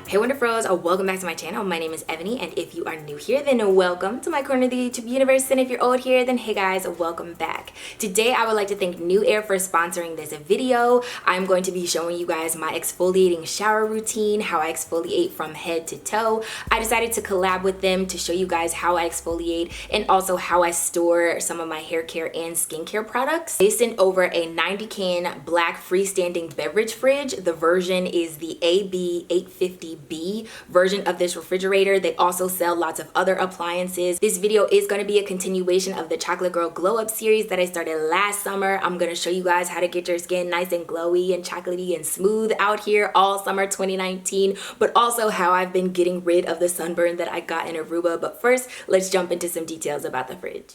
Hey Wonderfros, welcome back to my channel. My name is Ebony, and if you are new here, then welcome to my corner of the YouTube universe. And if you're old here, then hey guys, welcome back. Today I would like to thank NewAir for sponsoring this video. I'm going to be showing you guys my exfoliating shower routine, how I exfoliate from head to toe. I decided to collab with them to show you guys how I exfoliate and also how I store some of my hair care and skincare products. They sent over a 90 can black freestanding beverage fridge. The version is the AB850B version of this refrigerator. They also sell lots of other appliances. This video is going to be a continuation of the Chocolate Girl Glow Up series that I started last summer. I'm going to show you guys how to get your skin nice and glowy and chocolatey and smooth out here all summer 2019, but also how I've been getting rid of the sunburn that I got in Aruba. But first, let's jump into some details about the fridge.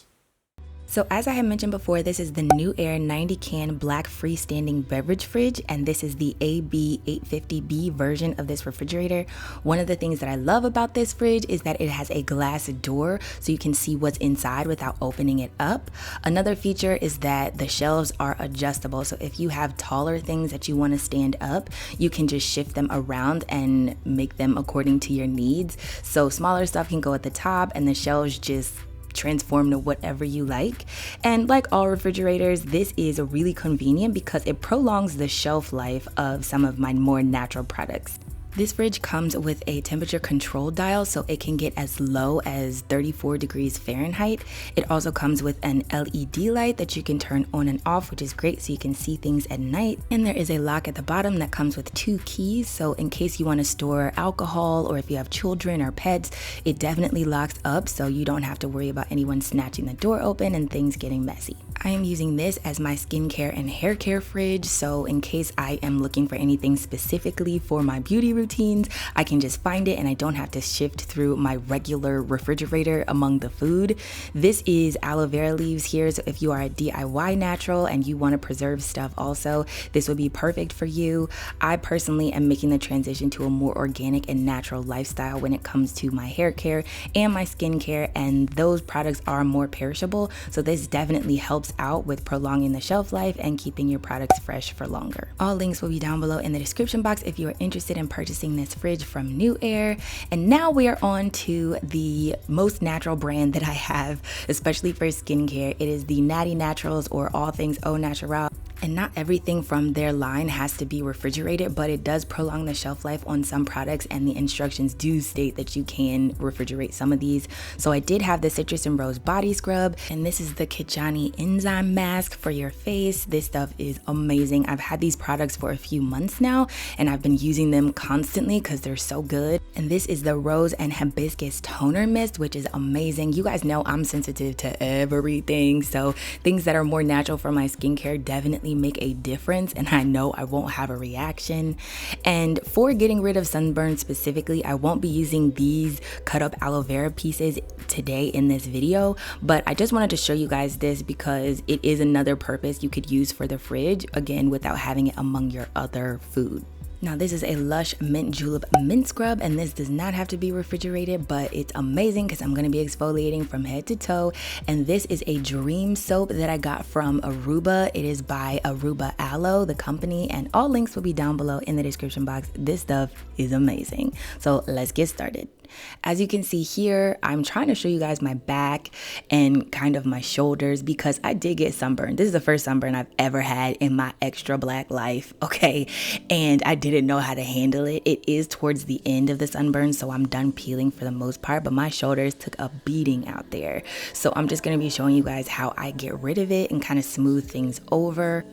So as I had mentioned before, this is the NewAir 90 can black freestanding beverage fridge, and this is the AB850B version of this refrigerator. One of the things that I love about this fridge is that it has a glass door so you can see what's inside without opening it up. Another feature is that the shelves are adjustable, so if you have taller things that you want to stand up, you can just shift them around and make them according to your needs. So smaller stuff can go at the top and the shelves just transform to whatever you like. And like all refrigerators, this is really convenient because it prolongs the shelf life of some of my more natural products. This fridge comes with a temperature control dial so it can get as low as 34 degrees Fahrenheit. It also comes with an LED light that you can turn on and off, which is great so you can see things at night. And there is a lock at the bottom that comes with 2 keys, so in case you want to store alcohol or if you have children or pets, it definitely locks up so you don't have to worry about anyone snatching the door open and things getting messy. I am using this as my skincare and hair care fridge, so in case I am looking for anything specifically for my beauty routines, I can just find it and I don't have to shift through my regular refrigerator among the food. This is aloe vera leaves here, so if you are a DIY natural and you want to preserve stuff also, this would be perfect for you. I personally am making the transition to a more organic and natural lifestyle when it comes to my hair care and my skincare, and those products are more perishable, so this definitely helps out with prolonging the shelf life and keeping your products fresh for longer. All links will be down below in the description box if you are interested in purchasing this fridge from NewAir. And now we are on to the most natural brand that I have, especially for skincare. It is the Natty Naturals, or All Things Au Natural. And not everything from their line has to be refrigerated, but it does prolong the shelf life on some products, and the instructions do state that you can refrigerate some of these. So I did have the Citrus and Rose body scrub, and this is the Kajaani enzyme mask for your face. This stuff is amazing. I've had these products for a few months now, and I've been using them constantly because they're so good. And this is the Rose and Hibiscus toner mist, which is amazing. You guys know I'm sensitive to everything, so things that are more natural for my skincare definitely make a difference, and I know I won't have a reaction. And for getting rid of sunburn specifically, I won't be using these cut up aloe vera pieces today in this video, but I just wanted to show you guys this because it is another purpose you could use for the fridge, again, without having it among your other food. Now this is a Lush Mint Julep Mint Scrub, and this does not have to be refrigerated, but it's amazing because I'm going to be exfoliating from head to toe. And this is a Dream soap that I got from Aruba. It is by Aruba Aloe, the company, and all links will be down below in the description box. This stuff is amazing. So let's get started. As you can see here, I'm trying to show you guys my back and kind of my shoulders because I did get sunburned. This is the first sunburn I've ever had in my extra black life, okay? And I didn't know how to handle it. It is towards the end of the sunburn, so I'm done peeling for the most part, but my shoulders took a beating out there. So I'm just gonna be showing you guys how I get rid of it and kind of smooth things over.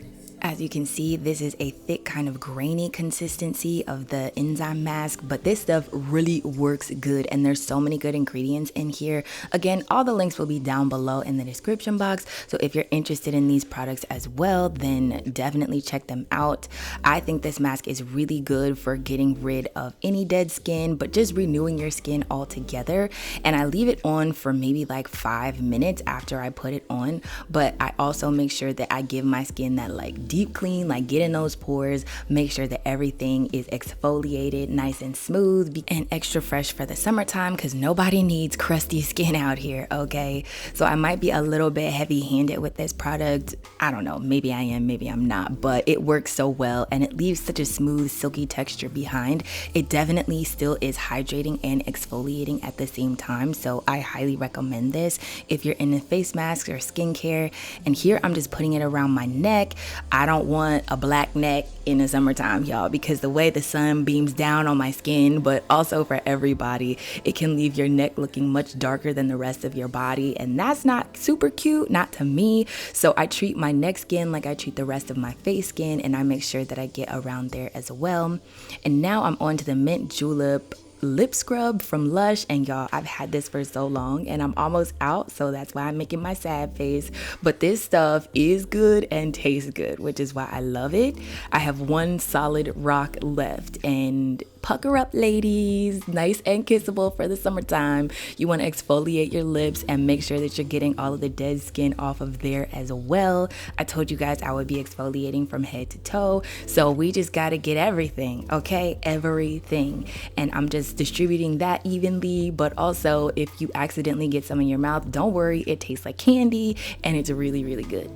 As you can see, this is a thick kind of grainy consistency of the enzyme mask, but this stuff really works good and there's so many good ingredients in here. Again, all the links will be down below in the description box, so if you're interested in these products as well, then definitely check them out. I think this mask is really good for getting rid of any dead skin, but just renewing your skin altogether. And I leave it on for maybe like 5 minutes after I put it on, but I also make sure that I give my skin that like deep clean, like get in those pores, make sure that everything is exfoliated, nice and smooth, and extra fresh for the summertime, because nobody needs crusty skin out here, okay? So I might be a little bit heavy-handed with this product. I don't know, maybe I am, maybe I'm not, but it works so well and it leaves such a smooth, silky texture behind. It definitely still is hydrating and exfoliating at the same time, so I highly recommend this if you're into face masks or skincare. And here I'm just putting it around my neck. I don't want a black neck in the summertime, y'all, because the way the sun beams down on my skin, but also for everybody, it can leave your neck looking much darker than the rest of your body, and that's not super cute, not to me. So I treat my neck skin like I treat the rest of my face skin, and I make sure that I get around there as well. And now I'm on to the Mint Julep lip scrub from Lush, and y'all, I've had this for so long and I'm almost out, so that's why I'm making my sad face. But this stuff is good and tastes good, which is why I love it. I have one solid rock left, and pucker up, ladies, nice and kissable for the summertime. You want to exfoliate your lips and make sure that you're getting all of the dead skin off of there as well. I told you guys I would be exfoliating from head to toe, so we just got to get everything, okay? Everything. And I'm just distributing that evenly, but also if you accidentally get some in your mouth, don't worry, it tastes like candy and it's really, really good.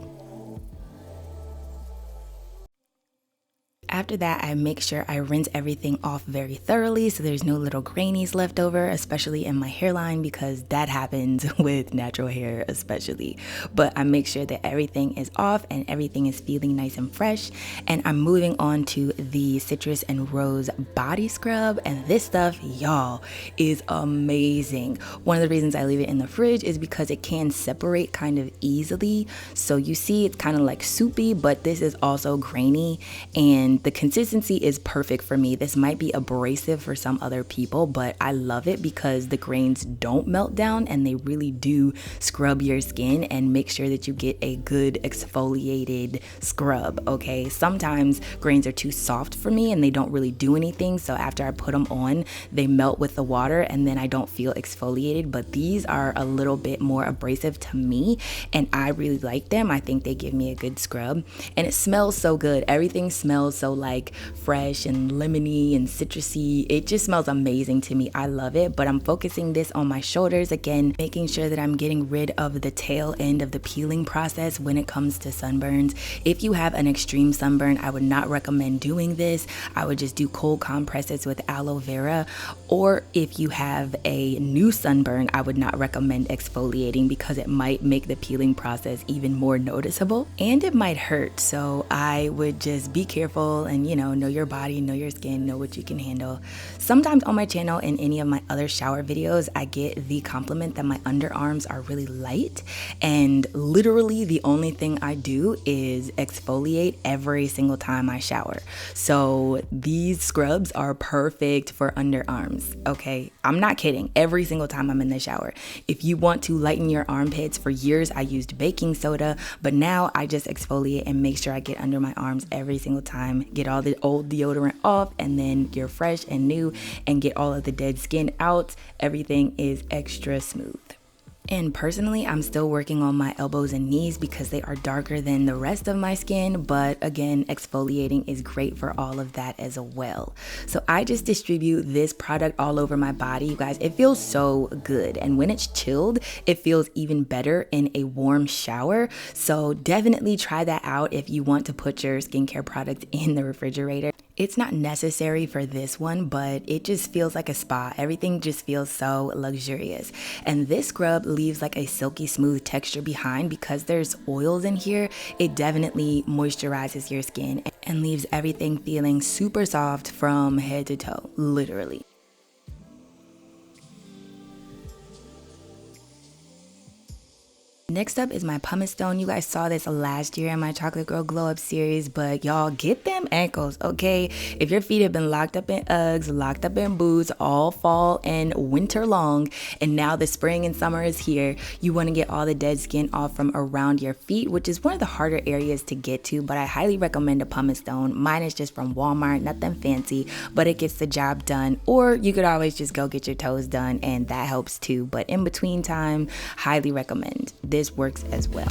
After that, I make sure I rinse everything off very thoroughly so there's no little grainies left over, especially in my hairline, because that happens with natural hair especially. But I make sure that everything is off and everything is feeling nice and fresh. And I'm moving on to the Citrus and Rose body scrub, and this stuff, y'all, is amazing. One of the reasons I leave it in the fridge is because it can separate kind of easily. So you see it's kind of like soupy, but this is also grainy, and the consistency is perfect for me. This might be abrasive for some other people, but I love it because the grains don't melt down and they really do scrub your skin and make sure that you get a good exfoliated scrub, okay? Sometimes grains are too soft for me and they don't really do anything, so after I put them on, they melt with the water and then I don't feel exfoliated, but these are a little bit more abrasive to me and I really like them. I think they give me a good scrub and it smells so good. Everything smells so like fresh and lemony and citrusy. It just smells amazing to me. I love it, but I'm focusing this on my shoulders again, making sure that I'm getting rid of the tail end of the peeling process when it comes to sunburns. If you have an extreme sunburn, I would not recommend doing this. I would just do cold compresses with aloe vera, or if you have a new sunburn, I would not recommend exfoliating because it might make the peeling process even more noticeable and it might hurt. So I would just be careful and, you know your body, know your skin, know what you can handle. Sometimes on my channel and any of my other shower videos, I get the compliment that my underarms are really light, and literally the only thing I do is exfoliate every single time I shower. So these scrubs are perfect for underarms, okay? I'm not kidding. Every single time I'm in the shower. If you want to lighten your armpits, for years I used baking soda, but now I just exfoliate and make sure I get under my arms every single time, get all the old deodorant off, and then you're fresh and new and get all of the dead skin out. Everything is extra smooth. And personally, I'm still working on my elbows and knees because they are darker than the rest of my skin, but again, exfoliating is great for all of that as well. So I just distribute this product all over my body. You guys, it feels so good, and when it's chilled, it feels even better in a warm shower. So definitely try that out if you want to put your skincare product in the refrigerator. It's not necessary for this one, but it just feels like a spa. Everything just feels so luxurious. And this scrub leaves like a silky smooth texture behind because there's oils in here. It definitely moisturizes your skin and leaves everything feeling super soft from head to toe, literally. Next up is my Pumice Stone. You guys saw this last year in my Chocolate Girl Glow Up series, but y'all get them ankles, okay? If your feet have been locked up in Uggs, locked up in boots all fall and winter long, and now the spring and summer is here, you want to get all the dead skin off from around your feet, which is one of the harder areas to get to, but I highly recommend a Pumice Stone. Mine is just from Walmart, nothing fancy, but it gets the job done. Or you could always just go get your toes done, and that helps too, but in between time, highly recommend. This works as well.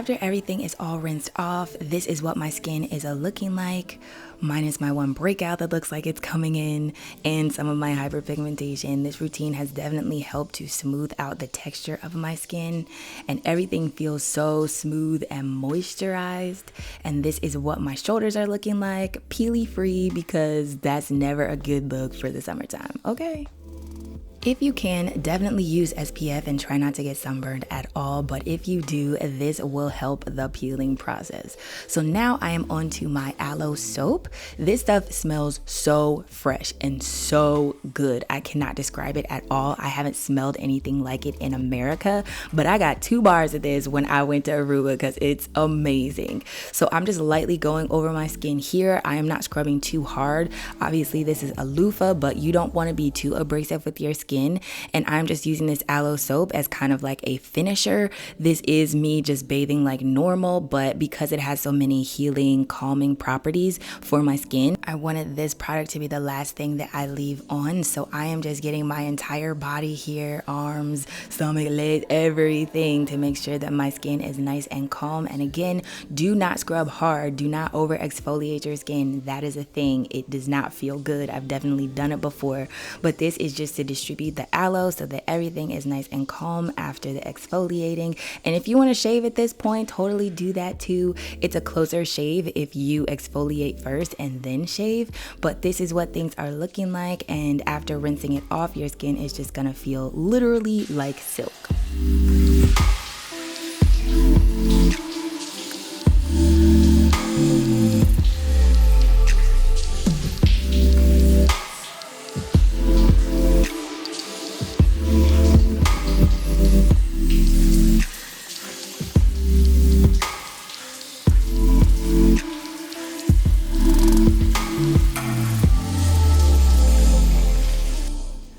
after everything is all rinsed off, this is what my skin is looking like, minus my one breakout that looks like it's coming in and some of my hyperpigmentation. This routine has definitely helped to smooth out the texture of my skin, and everything feels so smooth and moisturized. And this is what my shoulders are looking like, peely free, because that's never a good look for the summertime, okay? If you can, definitely use SPF and try not to get sunburned at all, but if you do, this will help the peeling process. So now I am on to my Aloe Soap. This stuff smells so fresh and so good. I cannot describe it at all. I haven't smelled anything like it in America, but I got 2 bars of this when I went to Aruba because it's amazing. So I'm just lightly going over my skin here. I am not scrubbing too hard. Obviously, this is a loofah, but you don't want to be too abrasive with your skin. And I'm just using this Aloe Soap as kind of like a finisher. This is me just bathing like normal, but because it has so many healing, calming properties for my skin, I wanted this product to be the last thing that I leave on. So I am just getting my entire body here, arms, stomach, legs, everything, to make sure that my skin is nice and calm. And again, do not scrub hard. Do not over exfoliate your skin. That is a thing. It does not feel good. I've definitely done it before, but this is just to distribute the aloe so that everything is nice and calm after the exfoliating. And if you want to shave at this point, totally do that too. It's a closer shave if you exfoliate first and then shave, but this is what things are looking like, and after rinsing it off, your skin is just gonna feel literally like silk.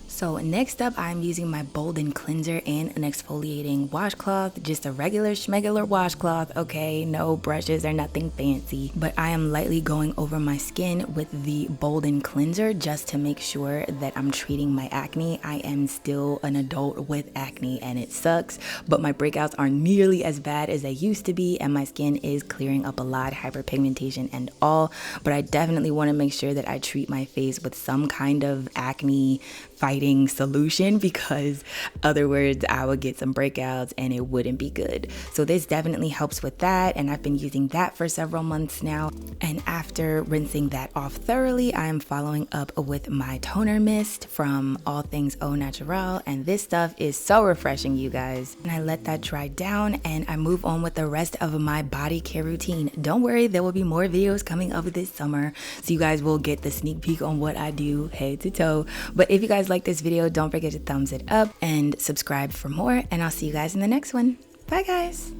So next up, I'm using my Bolden cleanser and an exfoliating washcloth, just a regular schmegular washcloth, okay, no brushes or nothing fancy, but I am lightly going over my skin with the Bolden cleanser just to make sure that I'm treating my acne. I am still an adult with acne and it sucks, but my breakouts aren't nearly as bad as they used to be, and my skin is clearing up a lot, hyperpigmentation and all, but I definitely want to make sure that I treat my face with some kind of acne fighting solution, because otherwise I would get some breakouts and it wouldn't be good. So this definitely helps with that, and I've been using that for several months now. And after rinsing that off thoroughly, I am following up with my toner mist from All Things Au Naturel, and this stuff is so refreshing, you guys. And I let that dry down and I move on with the rest of my body care routine. Don't worry, there will be more videos coming up this summer, so you guys will get the sneak peek on what I do head to toe. But if you guys like this video, don't forget to thumbs it up and subscribe for more, and I'll see you guys in the next one. Bye guys.